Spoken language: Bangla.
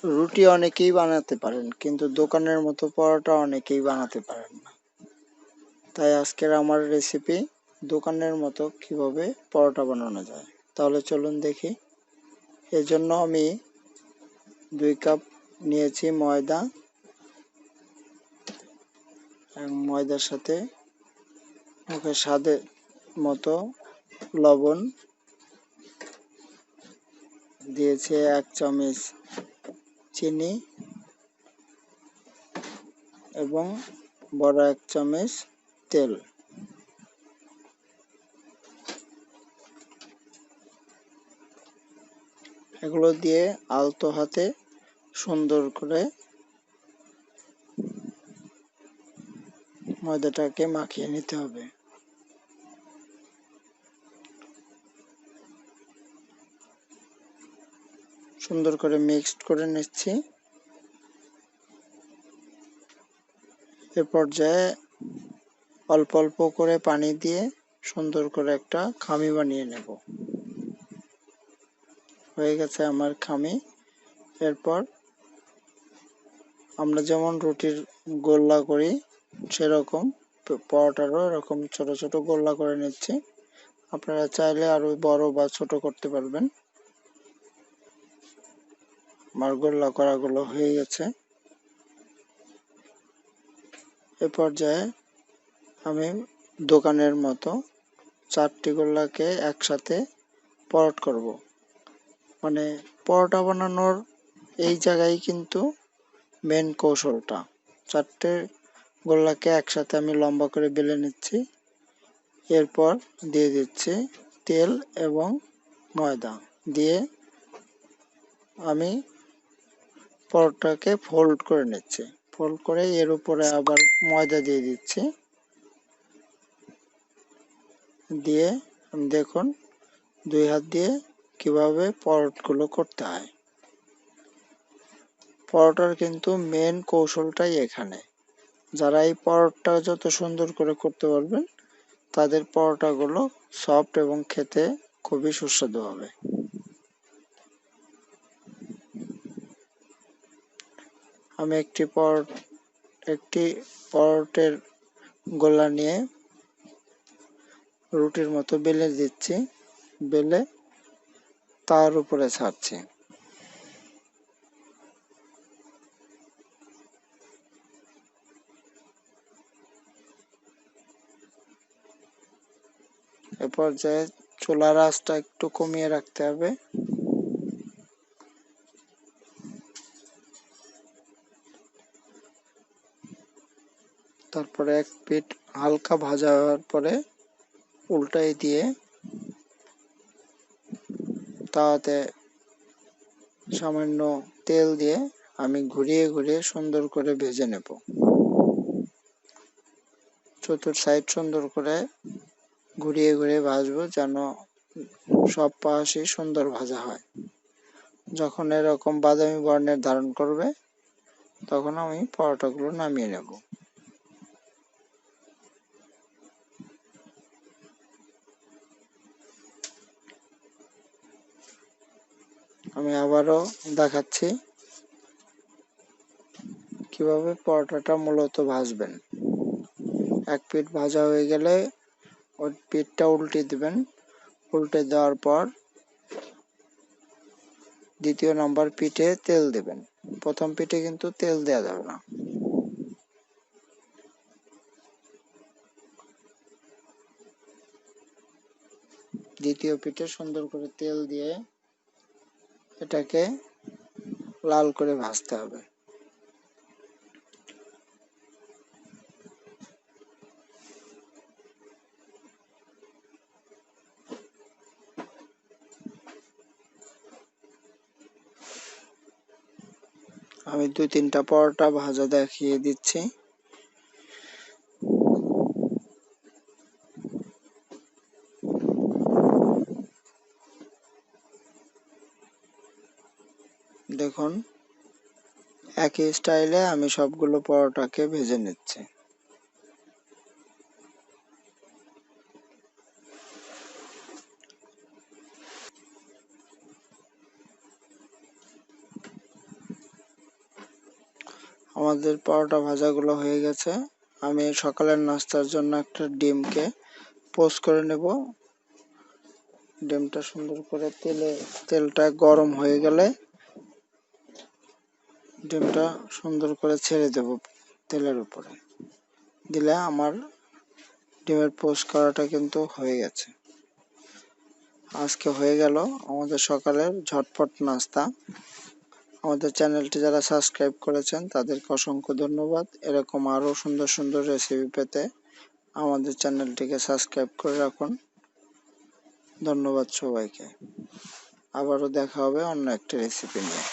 রুটি অনেকেই বানাতে পারেন, কিন্তু দোকানের মতো পরোটা অনেকেই বানাতে পারেন না। তাই আজকের আমার রেসিপি দোকানের মতো কিভাবে পরোটা বানানো যায়। তাহলে চলুন দেখি। এজন্য আমি 2 কাপ নিয়েছি ময়দা, এবং ময়দার সাথে মুখে স্বাদের মতো লবণ দিয়েছি, 1 চামচ চিনি এবং বড় 1 চামচ তেল। এগুলো দিয়ে আলতো হাতে সুন্দর করে ময়দাটাকে মাখিয়ে নিতে হবে। সুন্দর করে মিক্সড করে নিচ্ছি। এ পর্যায়ে অল্প অল্প করে পানি দিয়ে সুন্দর করে একটা খামি বানিয়ে নেব। হয়ে গেছে আমার খামি। এরপর আমরা যেমন রুটির গোল্লা করি সেরকম পরোটারও এরকম ছোট ছোট গোল্লা করে নিচ্ছি। আপনারা চাইলে আরো বড় বা ছোট করতে পারবেন। আমার গোল্লা করাগুলো হয়ে গেছে। এ পর্যায়ে আমি দোকানের মতো 4টি গোল্লাকে একসাথে পরোট করব। মানে পরোটা বানানোর এই জায়গায় কিন্তু মেন কৌশলটা। 4টে গোল্লাকে একসাথে আমি লম্বা করে বেলে নিচ্ছি। এরপর দিয়ে দিচ্ছি তেল এবং ময়দা দিয়ে আমি পরোটাকে ফোল্ড করে নিচ্ছি। ফোল্ড করে এর উপরে আবার ময়দা দিয়ে দিচ্ছি। দিয়ে দেখুন 2 হাত দিয়ে কিভাবে পরোটাগুলো করতে হয়। পরোটার কিন্তু মেন কৌশলটাই এখানে। যারা এই পরোটা যত সুন্দর করে করতে পারবেন তাদের পরোটাগুলো সফট এবং খেতে খুবই সুস্বাদু হবে। আমি একটি পরোটের গোলা নিয়ে রুটির মতো বেলে দিচ্ছি, বেলে তার উপরে ছাড়ছি। এ পর্যায়ে চুলার আঁচটা একটু কমিয়ে রাখতে হবে। তারপরে এক পিঠ হালকা ভাজা হওয়ার পরে উল্টাই দিয়ে তাওয়াতে সামান্য তেল দিয়ে আমি ঘুরিয়ে ঘুরিয়ে সুন্দর করে ভেজে নেব। চতুর সাইড সুন্দর করে ঘুরিয়ে ঘুরিয়ে ভাজবো যেন সব পাশই সুন্দর ভাজা হয়। যখন এরকম বাদামি বর্ণের ধারণ করবে তখন আমি পরোটাগুলো নামিয়ে নেব। আমি আবারও দেখাচ্ছি কিভাবে পরোটাটা মূলত ভাজবেন। এক পিঠ ভাজা হয়ে গেলে ওই পিঠটা উল্টে দিবেন। উল্টে দেওয়ার পর দ্বিতীয় নাম্বার পিঠে তেল দিবেন। প্রথম পিঠে কিন্তু তেল দেওয়া যাবে না। দ্বিতীয় পিঠে সুন্দর করে তেল দিয়ে এটাকে লাল করে ভাজতে হবে। আমি 2-3টা পরোটা ভাজা দেখিয়ে দিচ্ছি। দেখুন একই স্টাইলে আমি সবগুলো পরোটাকে ভেজে নিচ্ছি। আমাদের পরোটা ভাজাগুলো হয়ে গেছে। আমি সকালের নাস্তার জন্য একটা ডিমকে পোস্ট করে নেব। ডিমটা সুন্দর করে তেলটা গরম হয়ে গেলে ডিমটা সুন্দর করে ছেড়ে দেব তেলের উপরে। দিলে আমার ডিমের পোস্ট করাটা কিন্তু হয়ে গেছে। আজকে হয়ে গেল আমাদের সকালের ঝটপট নাস্তা। আমাদের চ্যানেলটি যারা সাবস্ক্রাইব করেছেন তাদেরকে অসংখ্য ধন্যবাদ। এরকম আরো সুন্দর সুন্দর রেসিপি পেতে আমাদের চ্যানেলটিকে সাবস্ক্রাইব করে রাখুন। ধন্যবাদ সবাইকে। আবারও দেখা হবে অন্য একটা রেসিপি নিয়ে।